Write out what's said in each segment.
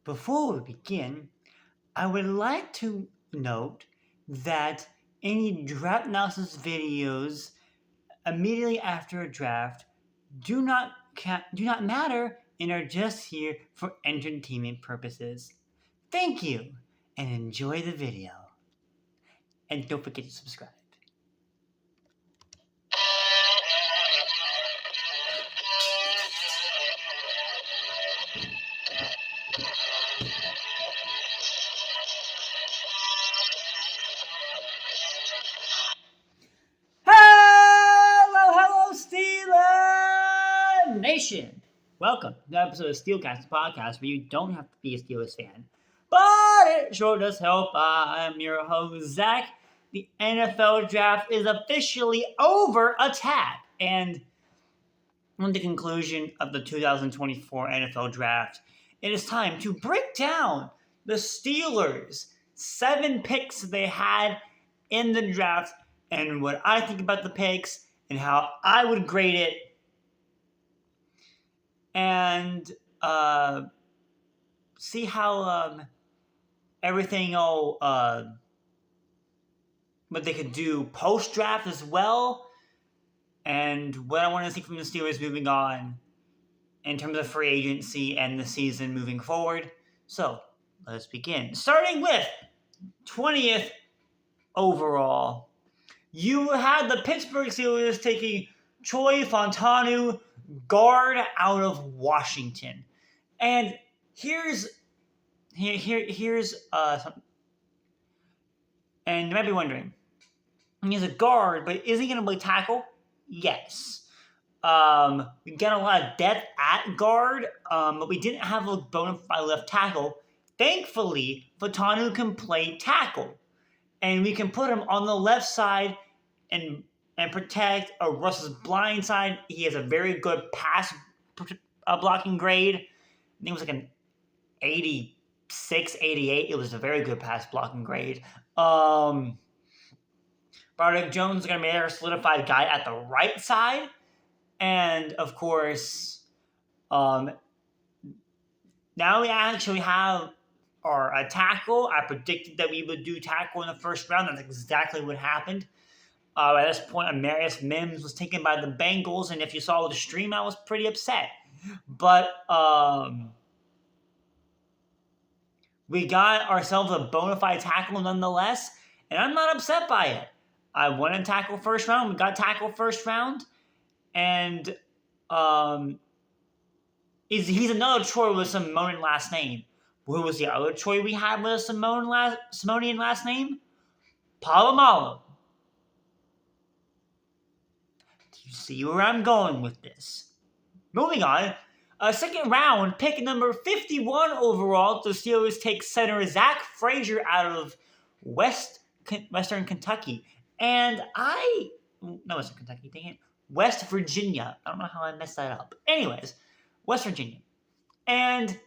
Before we begin, I would like to note that any draft analysis videos immediately after a draft do not matter and are just here for entertainment purposes. Thank you and enjoy the video. And don't forget to subscribe. Hello, Steelers Nation. Welcome to the episode of Steelcast, podcast where you don't have to be a Steelers fan, but it sure does help. I'm your host, Zach. The NFL draft is officially over a tad, and on the conclusion of the 2024 NFL draft, it is time to break down the Steelers' 7 picks they had in the draft and what I think about the picks and how I would grade it, and see how everything what they could do post-draft as well, and what I want to see from the Steelers moving on in terms of free agency and the season moving forward. So, let's begin. Starting with 20th overall, you had the Pittsburgh Steelers taking Troy Fontanu, guard out of Washington. And here's something. And you might be wondering, he's a guard, but is he going to play tackle? Yes. We got a lot of depth at guard, but we didn't have a bona fide left tackle. Thankfully, Fontanu can play tackle, and we can put him on the left side and protect Russ's blind side. He has a very good pass blocking grade. I think it was like an 86, 88. It was a very good pass blocking grade. Broderick Jones is going to be our solidified guy at the right side. And, of course, now we actually have our tackle. I predicted that we would do tackle in the first round. That's exactly what happened. At this point, Amarius Mims was taken by the Bengals, and if you saw the stream, I was pretty upset. But we got ourselves a bona fide tackle nonetheless, and I'm not upset by it. I wanted tackle first round. We got tackle first round, and he's another Troy with a Samoan last name. Who was the other Troy we had with a Samoanian last name? Palomalo. You see where I'm going with this. Moving on, second round, pick number 51 overall. The Steelers take center Zach Frazier out of Western Kentucky. And Western Kentucky, dang it. West Virginia. I don't know how I messed that up. Anyways, West Virginia. And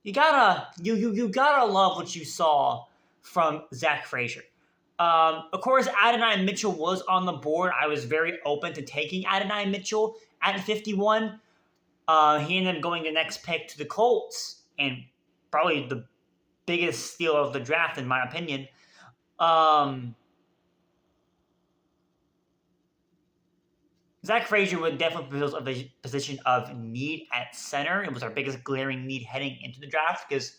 you gotta love what you saw from Zach Frazier. Of course, Adonai Mitchell was on the board. I was very open to taking Adonai Mitchell at 51. He ended up going the next pick to the Colts, and probably the biggest steal of the draft, in my opinion. Zach Frazier would definitely fill a position of need at center. It was our biggest glaring need heading into the draft because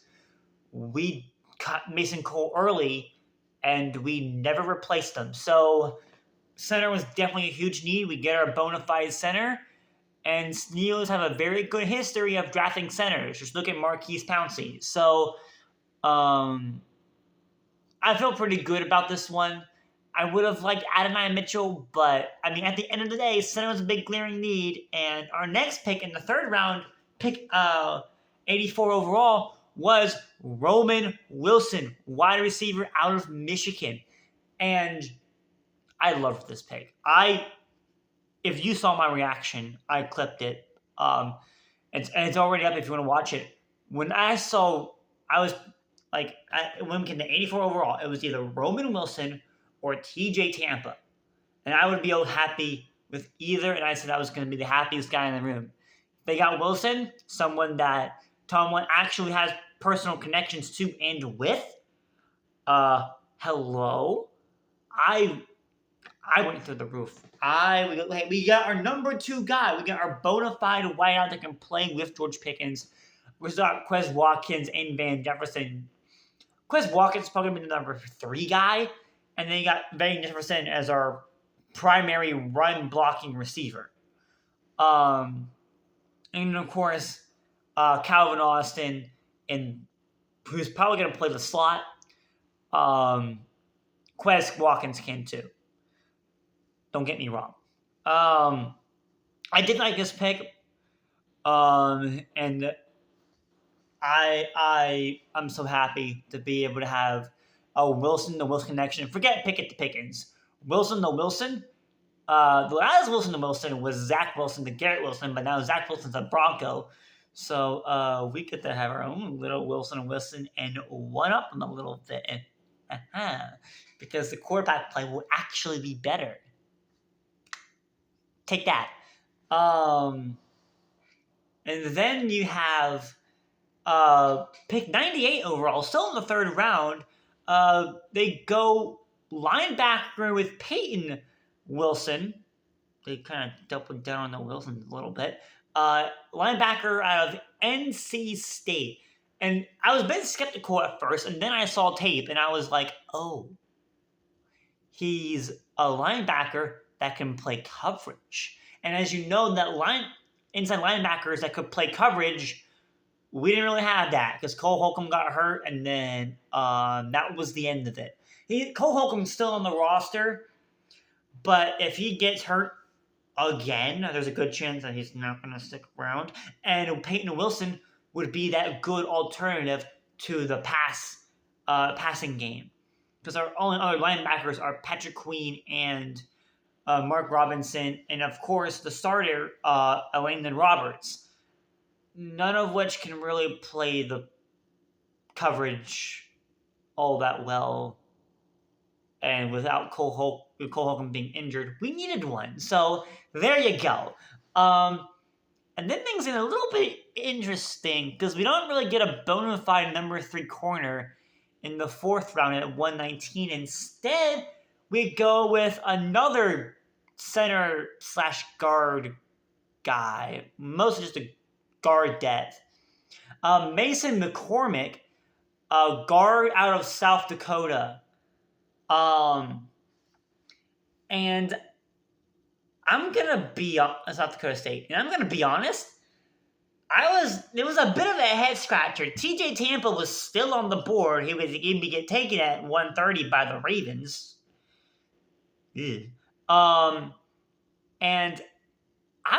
we cut Mason Cole early, and we never replaced them. So center was definitely a huge need. We get our bona fide center, and Steelers have a very good history of drafting centers. Just look at Marquise Pouncey. So I feel pretty good about this one. I would have liked Adonai Mitchell, but, I mean, at the end of the day, center was a big glaring need, and our next pick in the third round, pick 84 overall, was Roman Wilson, wide receiver out of Michigan. And I loved this pick. If you saw my reaction, I clipped it. It's already up if you want to watch it. When when we came to 84 overall, it was either Roman Wilson or TJ Tampa. And I would be happy with either, and I said I was going to be the happiest guy in the room. They got Wilson, someone that Tomlin actually has personal connections to and with. Hello. I went through the roof. We got our number 2 guy. We got our bona fide wideout that can play with George Pickens. We got Quez Watkins and Van Jefferson. Quez Watkins probably been the number 3 guy, and then you got Van Jefferson as our primary run blocking receiver. And of course, Calvin Austin, and who's probably going to play the slot. Quez Watkins can too. Don't get me wrong. I did like this pick, and I'm so happy to be able to have a Wilson to Wilson connection. Forget Pickett to Pickens. Wilson to Wilson. The last Wilson to Wilson was Zach Wilson to Garrett Wilson, but now Zach Wilson's a Bronco. So we get to have our own little Wilson and Wilson and one up them a little bit. Because the quarterback play will actually be better. Take that. And then you have pick 98 overall, still in the 3rd round. They go linebacker with Peyton Wilson. They kind of doubled down on the Wilsons a little bit. Linebacker out of NC State. And I was a bit skeptical at first, and then I saw tape, and I was like, oh, he's a linebacker that can play coverage. And as you know, that inside linebackers that could play coverage, we didn't really have that because Cole Holcomb got hurt, and then that was the end of it. Cole Holcomb's still on the roster, but if he gets hurt again, there's a good chance that he's not going to stick around. And Peyton Wilson would be that good alternative to the passing game. Because our only other linebackers are Patrick Queen and Mark Robinson, and of course the starter, Landon Roberts. None of which can really play the coverage all that well. And without Cole Holcomb being injured, we needed one. So there you go. And then things get a little bit interesting because we don't really get a bona fide number 3 corner in the 4th round at 119. Instead, we go with another center/guard guy, mostly just a guard depth. Mason McCormick, a guard out of South Dakota. And I'm gonna be South Dakota State, and I'm gonna be honest. It was a bit of a head scratcher. TJ Tampa was still on the board. He was going to get taken at 130 by the Ravens. And I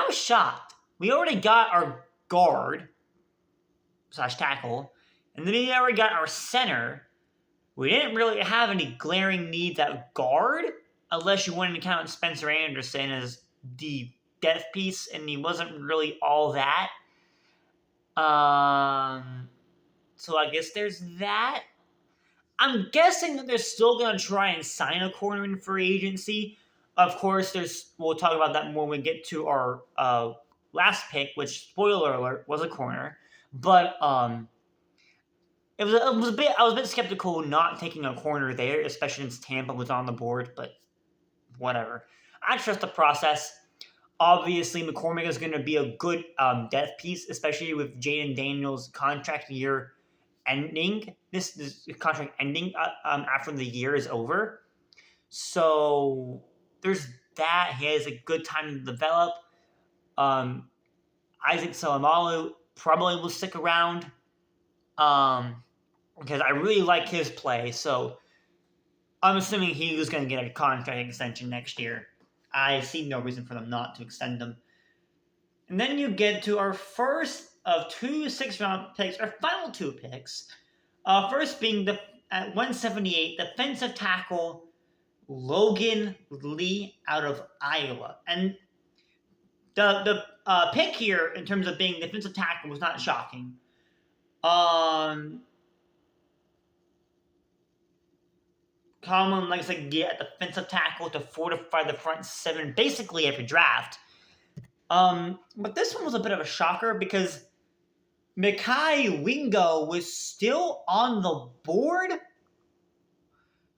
was shocked. We already got our guard/tackle, and then we already got our center. We didn't really have any glaring needs at guard, unless you wanted to count Spencer Anderson as the depth piece, and he wasn't really all that. So I guess there's that. I'm guessing that they're still going to try and sign a corner in free agency. Of course, we'll talk about that more when we get to our last pick, which, spoiler alert, was a corner. But it was a bit. I was a bit skeptical not taking a corner there, especially since Tampa was on the board. But whatever. I trust the process. Obviously, McCormick is going to be a good depth piece, especially with Jaden Daniels' contract year ending. This contract ending after the year is over. So there's that. He has a good time to develop. Isaac Salamalu probably will stick around because I really like his play. So I'm assuming he was going to get a contract extension next year. I see no reason for them not to extend them. And then you get to our first of 2 6th-round picks, our final 2 picks. First being at 178, defensive tackle Logan Lee out of Iowa. And the pick here in terms of being defensive tackle was not shocking. Tomlin likes to get a defensive tackle to fortify the front 7 basically every draft. But this one was a bit of a shocker because Mekhi Wingo was still on the board.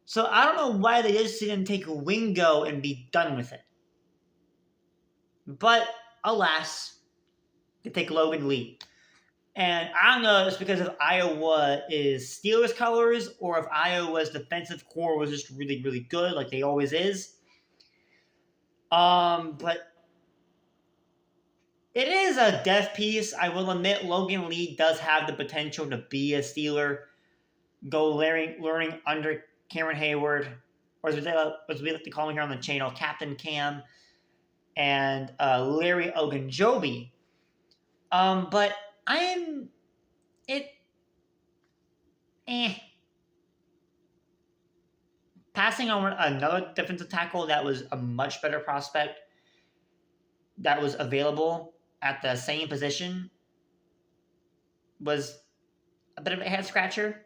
So I don't know why they just didn't take Wingo and be done with it. But alas, they take Logan Lee. And I don't know if it's because of Iowa is Steelers colors or if Iowa's defensive core was just really, really good, like they always is. But it is a depth piece. I will admit Logan Lee does have the potential to be a Steeler, learning under Cameron Hayward, or as we like to call him here on the channel, Captain Cam, and Larry Ogunjobi. But passing on another defensive tackle that was a much better prospect that was available at the same position was a bit of a head scratcher.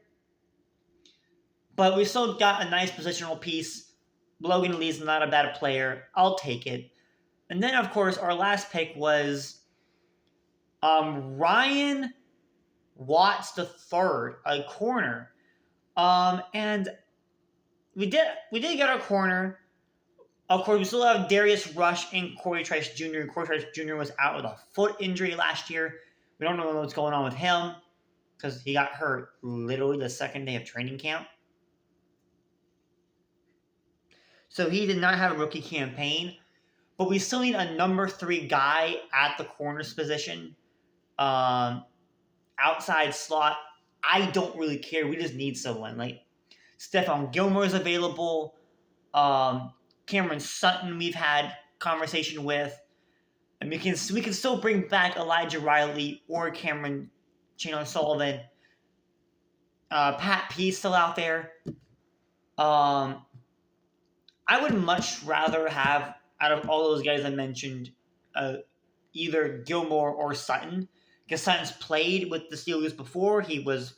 But we still got a nice positional piece. Logan Lee's not a bad player. I'll take it. And then, of course, our last pick was Ryan Watts III, a corner. And we did get our corner. Of course, we still have Darius Rush and Corey Trice Jr. Corey Trice Jr. was out with a foot injury last year. We don't know what's going on with him because he got hurt literally the second day of training camp. So he did not have a rookie campaign. But we still need a number 3 guy at the corners position. Outside slot, I don't really care. We just need someone. Like Stephon Gilmore is available. Cameron Sutton we've had conversation with. And we can still bring back Elijah Riley or Cameron Chandler Sullivan. Pat P still out there. I would much rather have, out of all those guys I mentioned, either Gilmore or Sutton. Because Sutton's played with the Steelers before. He was,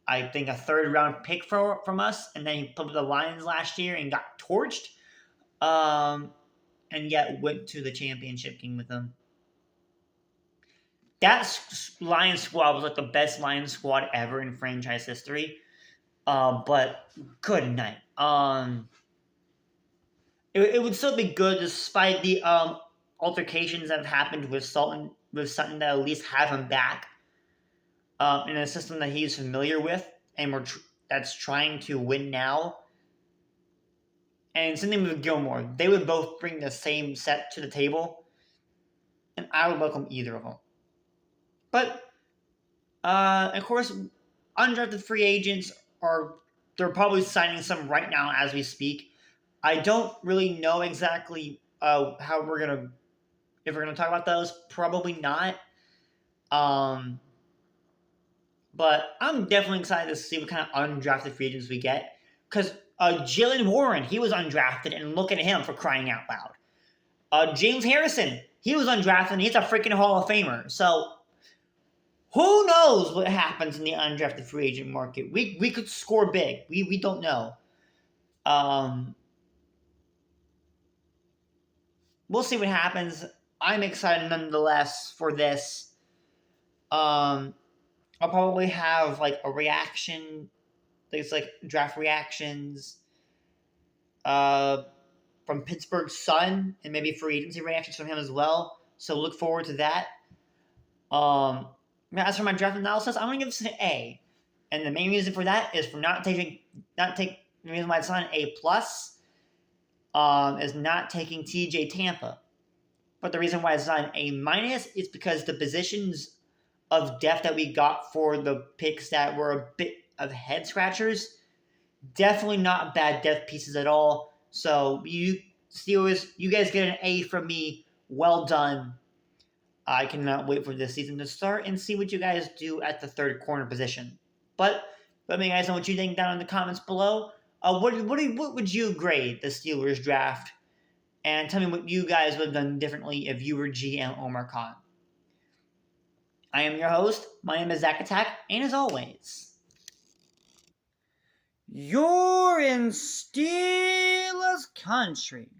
I think, a 3rd-round pick from us. And then he played with the Lions last year and got torched. And yet went to the championship game with them. That Lions squad was like the best Lions squad ever in franchise history. But good night. It would still be good despite the altercations that have happened with Sutton to at least have him back in a system that he's familiar with and that's trying to win now. And same thing with Gilmore. They would both bring the same set to the table, and I would welcome either of them. But, of course, undrafted free agents they're probably signing some right now as we speak. I don't really know exactly if we're gonna talk about those. Probably not. But I'm definitely excited to see what kind of undrafted free agents we get. Because Jalen Warren, he was undrafted, and look at him for crying out loud. James Harrison, he was undrafted, and he's a freaking Hall of Famer. So who knows what happens in the undrafted free agent market? We could score big. We don't know. We'll see what happens. I'm excited nonetheless for this. I'll probably have like a reaction. Things like draft reactions from Pittsburgh Sun and maybe free agency reactions from him as well. So look forward to that. As for my draft analysis, I'm going to give this an A. And the main reason for that is for the reason why it's not an A+, is not taking TJ Tampa. But the reason why it's not an A- is because the positions of depth that we got for the picks that were a bit of head scratchers, definitely not bad depth pieces at all. So you Steelers, you guys get an A from me. Well done. I cannot wait for this season to start and see what you guys do at the 3rd corner position. But let me guys know what you think down in the comments below. What would you grade the Steelers draft? And tell me what you guys would have done differently if you were GM Omar Khan. I am your host. My name is Zach Attack, and as always, you're in Steelers country.